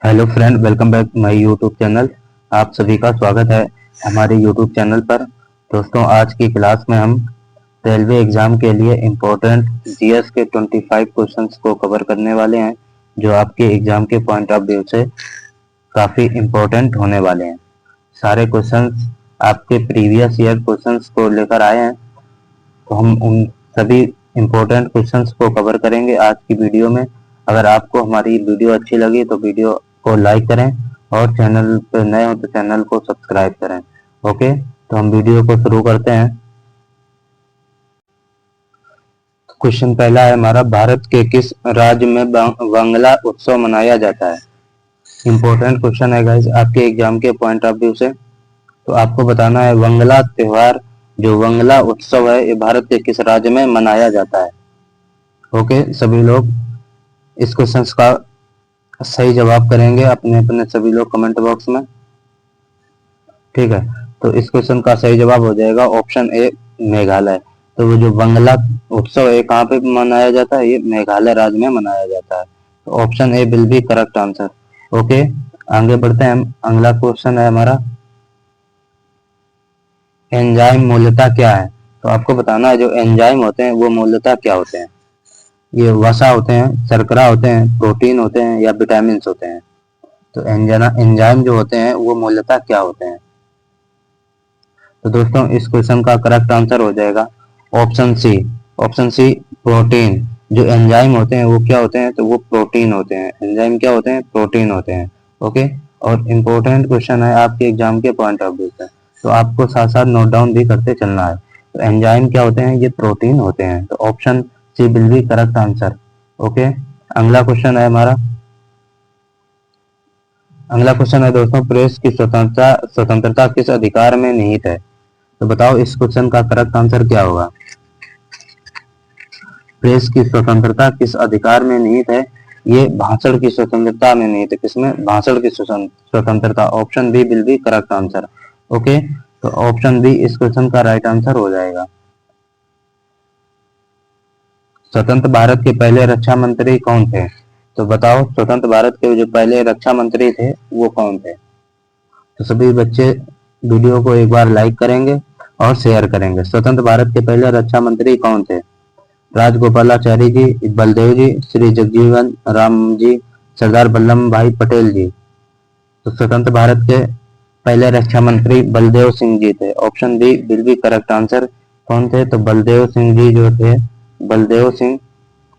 Hello friend, welcome back my YouTube channel. आप सभी का स्वागत है हमारे यूट्यूब चैनल पर। दोस्तों, आज की क्लास में हम रेलवे एग्जाम के लिए इम्पोर्टेंट जीएस के 25 क्वेश्चंस को कवर करने वाले हैं, जो आपके एग्जाम के पॉइंट ऑफ व्यू से काफ़ी इम्पोर्टेंट होने वाले हैं। सारे क्वेश्चंस आपके प्रीवियस ईयर क्वेश्चंस को लेकर आए हैं, तो हम उन सभी इम्पोर्टेंट क्वेश्चंस को कवर करेंगे आज की वीडियो में। अगर आपको हमारी वीडियो अच्छी लगी तो वीडियो को लाइक करें और चैनल पर नए हो तो चैनल को सब्सक्राइब करें। ओके, तो हम वीडियो को शुरू करते हैं। क्वेश्चन पहला है हमारा, भारत के किस राज्य में वांगला उत्सव मनाया जाता है? इम्पोर्टेंट क्वेश्चन है गाइस आपके एग्जाम के पॉइंट ऑफ व्यू से। तो आपको बताना है वांगला त्योहार, जो वांगला उत्सव है, ये भारत के किस राज्य में मनाया जाता है। ओके, सभी लोग इस क्वेश्चन का सही जवाब करेंगे अपने अपने सभी लोग कमेंट बॉक्स में। ठीक है, तो इस क्वेश्चन का सही जवाब हो जाएगा ऑप्शन ए, मेघालय। तो वो जो वांगला उत्सव है कहाँ पे मनाया जाता है? ये मेघालय राज्य में मनाया जाता है। तो option A will be correct answer. Okay, आगे बढ़ते हैं हम। अगला क्वेश्चन है हमारा, एंजाइम मूलतः क्या है? तो आपको बताना है जो एंजाइम होते हैं वो मूलतः क्या होते हैं। ये वसा होते हैं, शर्करा होते हैं, प्रोटीन होते हैं या विटामिन होते हैं। तो एंजाइम जो होते हैं वो मूलतः क्या होते हैं? तो दोस्तों, इस क्वेश्चन का करेक्ट आंसर हो जाएगा option C. Option C, protein. जो एंजाइम होते हैं वो क्या होते हैं? तो वो प्रोटीन होते हैं। एंजाइम क्या होते हैं? प्रोटीन होते हैं। ओके, और इम्पोर्टेंट क्वेश्चन है आपके एग्जाम के पॉइंट ऑफ व्यू से, तो आपको साथ साथ नोट डाउन भी करते चलना है। तो एंजाइम क्या होते हैं? ये प्रोटीन होते हैं। तो option C will be correct answer. Okay, अगला क्वेश्चन है हमारा। अगला क्वेश्चन है दोस्तों, प्रेस की स्वतंत्रता किस अधिकार में निहित है? तो बताओ इस क्वेश्चन का करेक्ट आंसर क्या होगा। प्रेस की स्वतंत्रता किस अधिकार में निहित है? ये भाषण की स्वतंत्रता में निहित है। किसमें? भाषण की स्वतंत्रता। Option B will be correct answer. Okay, तो ऑप्शन बी इस क्वेश्चन का राइट आंसर हो जाएगा। स्वतंत्र भारत के पहले रक्षा मंत्री कौन थे? तो बताओ स्वतंत्र भारत के जो पहले रक्षा मंत्री थे वो कौन थे? तो सभी बच्चे वीडियो को एक बार लाइक करेंगे और शेयर करेंगे। स्वतंत्र भारत के पहले रक्षा मंत्री कौन थे? राजगोपालाचारी जी, बलदेव जी, श्री जगजीवन राम जी, सरदार वल्लभ भाई पटेल जी। तो स्वतंत्र भारत के पहले रक्षा मंत्री बलदेव सिंह जी थे। Option B will be correct answer. कौन थे? तो बलदेव सिंह जी जो थे, बलदेव सिंह,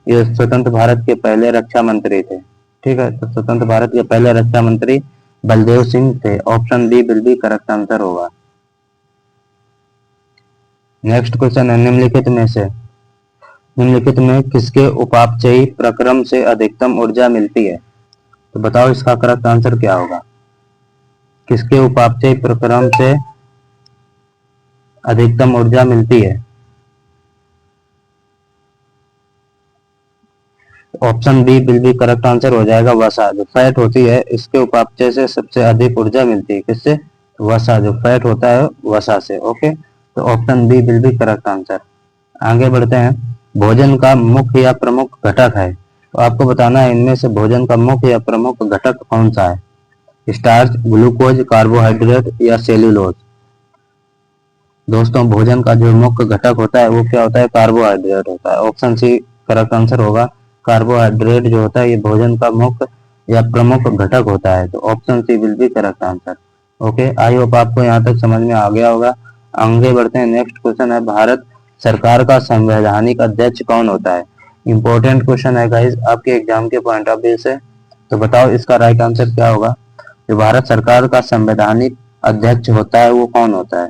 ये स्वतंत्र भारत के पहले रक्षा मंत्री थे। ठीक है, तो स्वतंत्र भारत के पहले रक्षा मंत्री बलदेव सिंह थे। Option B will be correct answer होगा। नेक्स्ट क्वेश्चन है, निम्नलिखित में किसके उपापचयी प्रक्रम से अधिकतम ऊर्जा मिलती है? तो बताओ इसका करेक्ट आंसर क्या होगा। किसके उपापचयी प्रक्रम से अधिकतम ऊर्जा मिलती है? Option B will be correct answer हो जाएगा, वसा। जो फैट होती है इसके उपापचय से सबसे अधिक ऊर्जा मिलती है। किससे? वसा। जो फैट होता है वसा से। ओके, तो option B will be correct answer. आगे बढ़ते हैं। भोजन का मुख्य या प्रमुख घटक है, तो आपको बताना है इनमें से भोजन का मुख्य या प्रमुख घटक कौन सा है? स्टार्च, ग्लूकोज, कार्बोहाइड्रेट या सेल्यूलोज। दोस्तों, भोजन का जो मुख्य घटक होता है वो क्या होता है? कार्बोहाइड्रेट होता है। ऑप्शन सी करेक्ट आंसर होगा। कार्बोहाइड्रेट जो होता है ये भोजन का मुख्य या प्रमुख घटक होता है। तो option C will be correct answer. Okay, I hope आपको यहाँ तक समझ में आ गया होगा। आगे बढ़ते हैं। नेक्स्ट क्वेश्चन है, भारत सरकार का संवैधानिक अध्यक्ष कौन होता है? इंपॉर्टेंट क्वेश्चन है गाइस आपके एग्जाम के पॉइंट ऑफ व्यू से। तो बताओ इसका राइट आंसर क्या होगा। जो भारत सरकार का संवैधानिक अध्यक्ष होता है वो कौन होता है?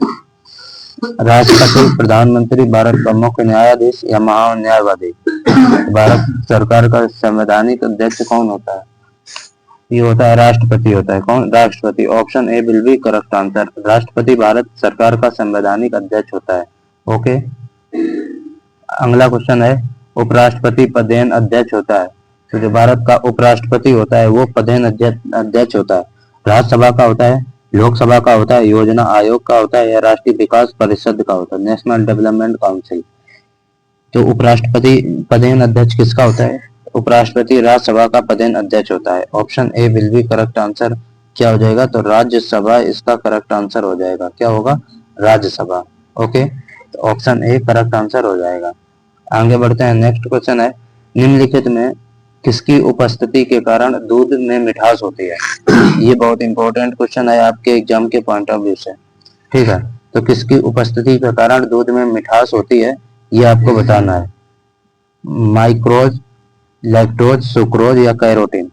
राष्ट्रपति, प्रधानमंत्री, भारत का मुख्य न्यायाधीश या महान्यायवादी। भारत सरकार का संवैधानिक अध्यक्ष कौन होता है? ये होता है राष्ट्रपति होता है। कौन? राष्ट्रपति। Option A will be correct answer. राष्ट्रपति भारत सरकार का संवैधानिक अध्यक्ष होता है। ओके, अगला क्वेश्चन है, उपराष्ट्रपति पदेन अध्यक्ष होता है। तो जो भारत का उपराष्ट्रपति होता है वो पदेन अध्यक्ष होता है। राज्यसभा का होता है, लोकसभा का होता है, योजना आयोग का होता है या राष्ट्रीय विकास परिषद का होता है, नेशनल डेवलपमेंट काउंसिल। तो उपराष्ट्रपति पदेन अध्यक्ष किसका होता है? उपराष्ट्रपति राज्यसभा का पदेन अध्यक्ष होता है? Option A will be correct answer. क्या हो जाएगा? तो राज्यसभा इसका करेक्ट आंसर हो जाएगा। क्या होगा? राज्यसभा। ओके, तो ऑप्शन ए करेक्ट आंसर हो जाएगा। आगे बढ़ते हैं। नेक्स्ट क्वेश्चन है, निम्नलिखित में किसकी उपस्थिति के कारण दूध में मिठास होती है? ये बहुत इंपॉर्टेंट क्वेश्चन है आपके एग्जाम के पॉइंट ऑफ व्यू से। ठीक है, तो किसकी उपस्थिति के कारण दूध में मिठास होती है, ये आपको बताना है। माइक्रोज, लैक्टोज, सुक्रोज या कैरोटीन?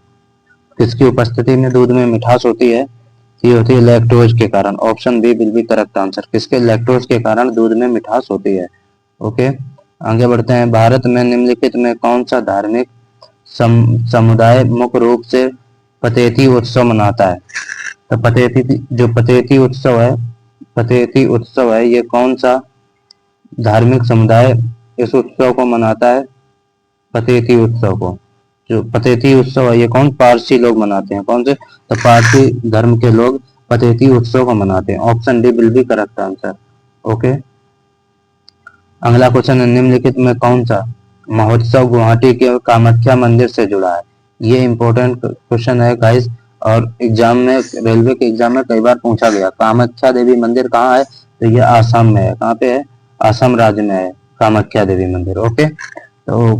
किसकी उपस्थिति में दूध में मिठास होती है? ये होती है लैक्टोज के कारण। Option B will be correct answer. किसके? लैक्टोज के कारण दूध में मिठास होती है। ओके, आगे बढ़ते हैं। भारत में निम्नलिखित में कौन सा धार्मिक समुदाय मुख्य रूप से पतेती उत्सव मनाता है? तो पतेती उत्सव है, ये कौन सा धार्मिक समुदाय इस उत्सव को मनाता है? पतेती उत्सव को, जो पतेती उत्सव है, ये कौन? पारसी लोग मनाते हैं। कौन से? तो पारसी धर्म के लोग पतेती उत्सव को मनाते हैं। Option D will be correct answer. Okay, अगला क्वेश्चन है, निम्नलिखित में कौन सा महोत्सव गुवाहाटी के कामाख्या मंदिर से जुड़ा है? ये इंपॉर्टेंट क्वेश्चन है गाइस, और एग्जाम में, रेलवे के एग्जाम में कई बार पूछा गया। कामाख्या देवी मंदिर कहाँ है? तो ये आसाम में है। कहाँ पे है? आसाम राज्य में है कामाख्या देवी मंदिर। ओके, तो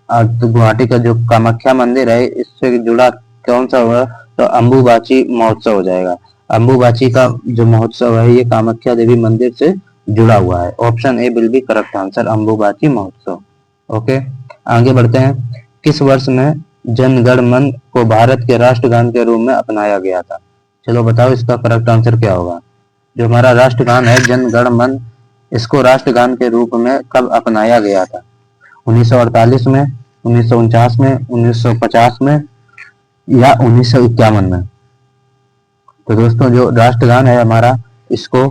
गुवाहाटी का जो कामाख्या मंदिर है, इससे जुड़ा कौन सा हुआ? तो अंबुबाची महोत्सव हो जाएगा। अंबुबाची का जो महोत्सव है, ये कामाख्या देवी मंदिर से जुड़ा हुआ है। Option A will be correct answer, Ambubachi महोत्सव। ओके, आगे बढ़ते हैं। किस वर्ष में जन गण मन को भारत के राष्ट्रगान के रूप में अपनाया गया था? चलो बताओ इसका करेक्ट आंसर क्या होगा। जो हमारा राष्ट्रगान है जन गण मन, इसको राष्ट्रगान के रूप में कब अपनाया गया था? 1948 में, 1949 में, 1950 में या 1951 में? तो दोस्तों, जो राष्ट्रगान है हमारा, इसको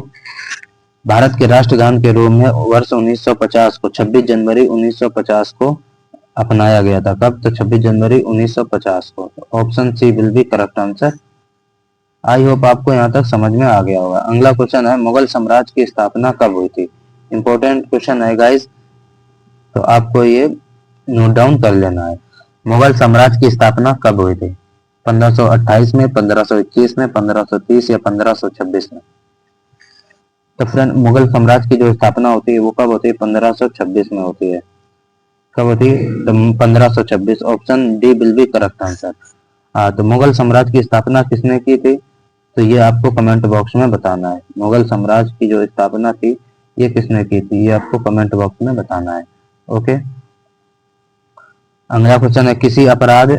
भारत के राष्ट्रगान के रूप में वर्ष 1950 को, 26 जनवरी 1950 को अपनाया गया था। कब? तो 26 जनवरी 1950 को। Option C will be correct answer. I hope आपको यहाँ तक समझ में आ गया होगा। अगला क्वेश्चन है, मुगल साम्राज्य की स्थापना कब हुई थी? इंपॉर्टेंट क्वेश्चन है गाइस, तो आपको ये नोट डाउन कर लेना है। मुगल साम्राज्य की स्थापना कब हुई थी? 1528 में, 1521 में, 1530 या 1526 में? तो फ्रेंड, मुगल साम्राज्य की जो स्थापना होती है वो कब होती है? 1526 में होती है। कब होती है? तो 1526। Option D will be correct answer. हाँ, तो मुगल साम्राज्य की स्थापना किसने की थी? तो ये आपको कमेंट बॉक्स में बताना है। मुगल साम्राज्य की जो स्थापना थी, ये किसने की थी? ये आपको कमेंट बॉक्स में बताना है। ओके, अगला क्वेश्चन है, किसी अपराध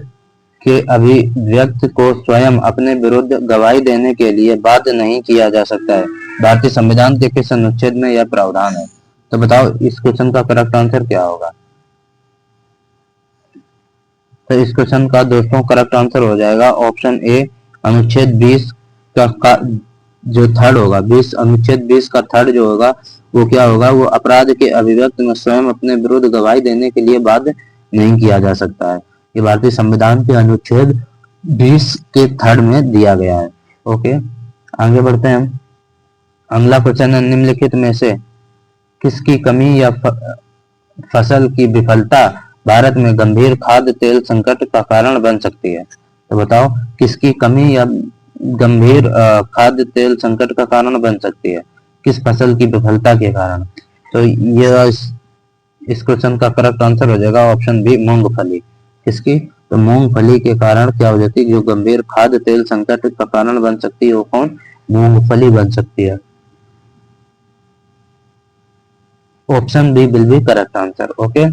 के अभिव्यक्ति को स्वयं अपने विरुद्ध गवाही देने के लिए बाध्य नहीं किया जा सकता है, भारतीय संविधान के किस अनुच्छेद में यह प्रावधान है? तो बताओ इस क्वेश्चन का करेक्ट आंसर क्या होगा। तो इस क्वेश्चन का दोस्तों करेक्ट आंसर हो जाएगा ऑप्शन ए, अनुच्छेद 20 का जो थर्ड होगा। 20 अनुच्छेद 20 का थर्ड जो होगा वो क्या होगा? वो अपराध के अभिव्यक्ति में स्वयं अपने विरुद्ध गवाही देने के लिए बाध्य नहीं किया जा सकता है। ये भारतीय संविधान के अनुच्छेद 20 के थर्ड में दिया गया है। ओके, आगे बढ़ते हैं। अगला क्वेश्चन है, निम्नलिखित में से किसकी कमी या फसल की विफलता भारत में गंभीर खाद्य तेल संकट का कारण बन सकती है? तो बताओ किसकी कमी या गंभीर खाद्य तेल संकट का कारण बन सकती है? किस फसल की विफलता के कारण? तो ये इस क्वेश्चन का करेक्ट आंसर हो जाएगा ऑप्शन बी, मूंगफली। किसकी? तो मूंगफली के कारण क्या हो जाती है? जो गंभीर खाद्य तेल संकट का कारण बन सकती है वो कौन? मूंगफली बन सकती है। Option B will be correct answer. Okay,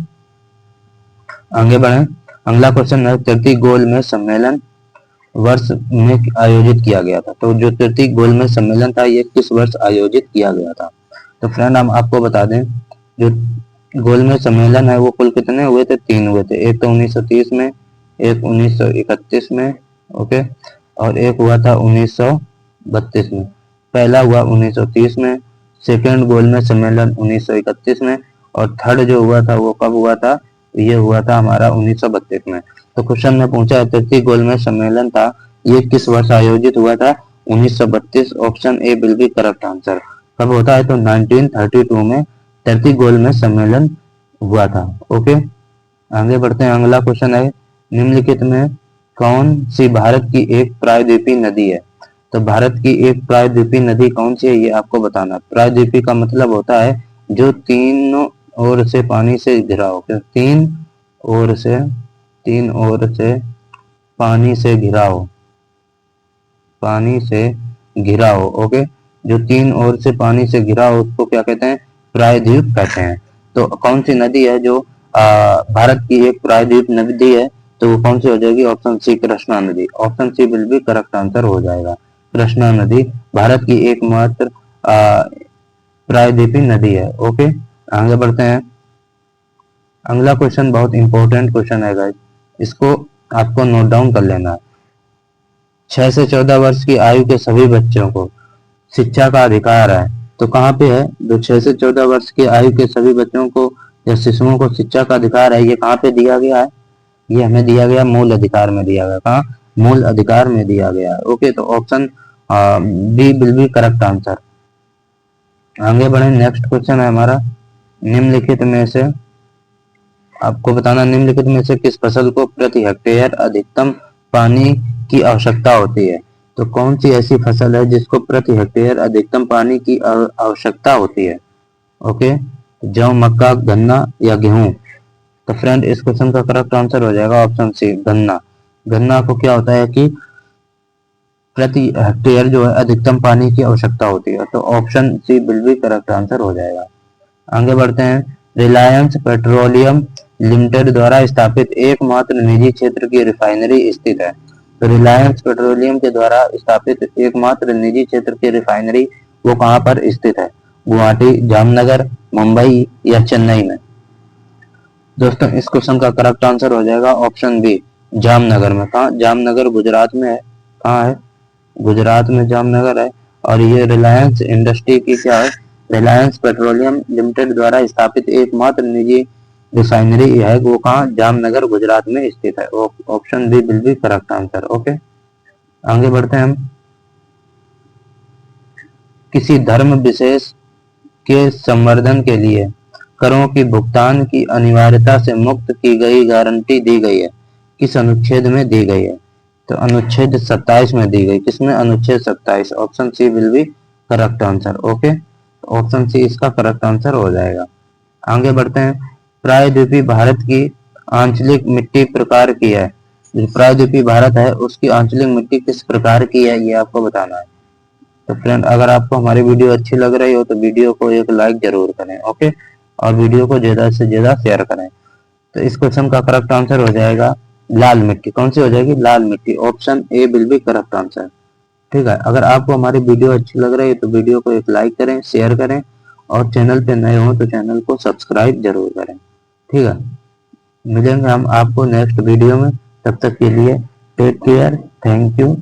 आगे बढ़े। अगला क्वेश्चन है, तृतीय गोलमेज सम्मेलन वर्ष में आयोजित किया गया था? तो जो तृतीय गोलमेज सम्मेलन था ये किस वर्ष आयोजित किया गया था? तो फ्रेंड हम आपको बता दें, जो गोलमेज सम्मेलन है वो कुल कितने हुए थे? 3 हुए थे। एक तो 1930 में, एक 1931 में, ओके, और एक हुआ था 1932 में। पहला हुआ 1930 में, सेकेंड गोलमेज सम्मेलन 1931 में, और थर्ड जो हुआ था वो कब हुआ था? ये हुआ था हमारा 1932 में। तो क्वेश्चन में पूछा है तृतीय गोलमेज सम्मेलन था ये किस वर्ष आयोजित हुआ था? 1932। Option A will be correct answer. कब होता है? तो 1932 में तृतीय गोलमेज सम्मेलन हुआ था। ओके, आगे बढ़ते हैं। अगला क्वेश्चन है, निम्नलिखित में कौन सी भारत की एक प्रायद्वीपीय नदी है? तो भारत की एक प्रायद्वीपीय नदी कौन सी है, ये आपको बताना है। प्रायद्वीपीय का मतलब होता है जो तीनों ओर से पानी से घिरा हो, तीन ओर से पानी से घिरा हो, पानी से घिरा हो। ओके, जो तीन ओर से पानी से घिरा हो उसको क्या कहते हैं? प्रायद्वीप कहते हैं। तो कौन सी नदी है जो भारत की एक प्रायद्वीप नदी है? तो वो कौन सी हो जाएगी? ऑप्शन सी, कृष्णा नदी। Option C will be correct answer हो जाएगा। कृष्णा नदी भारत की एकमात्र प्रायद्वीपीय नदी है। ओके, आगे बढ़ते हैं। अगला क्वेश्चन बहुत इंपॉर्टेंट क्वेश्चन है गाइस, इसको आपको नोट डाउन कर लेना है। 6 से 14 वर्ष की आयु के सभी बच्चों को शिक्षा का अधिकार है। तो कहाँ पे है? जो 6 से 14 वर्ष की आयु के सभी बच्चों को या शिशुओं को शिक्षा का अधिकार है, ये कहाँ पे दिया गया है? ये हमें दिया गया मूल अधिकार में दिया गया। कहाँ? मूल अधिकार में दिया गया है। ओके, तो option B will be correct answer. आगे बढ़े, नेक्स्ट क्वेश्चन है हमारा, निम्नलिखित में से आपको बताना, निम्नलिखित में से किस फसल को प्रति हेक्टेयर अधिकतम पानी की आवश्यकता होती है? तो कौन सी ऐसी फसल है जिसको प्रति हेक्टेयर अधिकतम पानी की आवश्यकता होती है? ओके, जौ, मक्का, गन्ना या गेहूं? तो फ्रेंड, इस क्वेश्चन का करेक्ट आंसर हो जाएगा ऑप्शन सी, गन्ना। गन्ना को क्या होता है कि प्रति हेक्टेयर जो है अधिकतम पानी की आवश्यकता होती है। तो option C will be correct answer हो जाएगा। आगे बढ़ते हैं। रिलायंस पेट्रोलियम लिमिटेड द्वारा स्थापित एकमात्र निजी क्षेत्र की रिफाइनरी स्थित है। तो रिलायंस पेट्रोलियम के द्वारा स्थापित एकमात्र निजी क्षेत्र की रिफाइनरी वो कहाँ पर स्थित है? गुवाहाटी, जामनगर, मुंबई या चेन्नई में? दोस्तों, इस क्वेश्चन का करेक्ट आंसर हो जाएगा ऑप्शन बी, जामनगर में। कहाँ? जामनगर गुजरात में है। कहाँ है? गुजरात में जामनगर है। और ये रिलायंस इंडस्ट्री की क्या है? रिलायंस पेट्रोलियम लिमिटेड द्वारा स्थापित एकमात्र निजी रिफाइनरी है, वो कहाँ? जामनगर गुजरात में स्थित है। Option B will be correct answer. Okay, आगे बढ़ते हैं हम। किसी धर्म विशेष के संवर्धन के लिए करों की भुगतान की अनिवार्यता से मुक्त की गई गारंटी दी गई है, किस अनुच्छेद में दी गई है? तो अनुच्छेद 27 में दी गई। किसमें? अनुच्छेद 27। Option C will be correct answer. Okay, option C इसका करेक्ट आंसर हो जाएगा। आगे बढ़ते हैं। प्रायद्वीपीय भारत की आंचलिक मिट्टी प्रकार की है। जो प्रायद्वीपीय भारत है उसकी आंचलिक मिट्टी किस प्रकार की है, ये आपको बताना है। तो फ्रेंड, अगर आपको हमारी वीडियो अच्छी लग रही हो तो वीडियो को एक लाइक जरूर करें। ओके, और वीडियो को ज्यादा से ज्यादा शेयर करें। तो इस क्वेश्चन का करेक्ट आंसर हो जाएगा लाल मिट्टी। कौन सी हो जाएगी? लाल मिट्टी। Option A will be correct answer. ठीक है, अगर आपको हमारी वीडियो अच्छी लग रही है तो वीडियो को एक लाइक करें, शेयर करें, और चैनल पे नए हो तो चैनल को सब्सक्राइब जरूर करें। ठीक है, मिलेंगे हम आपको नेक्स्ट वीडियो में। तब तक के लिए टेक केयर, थैंक यू।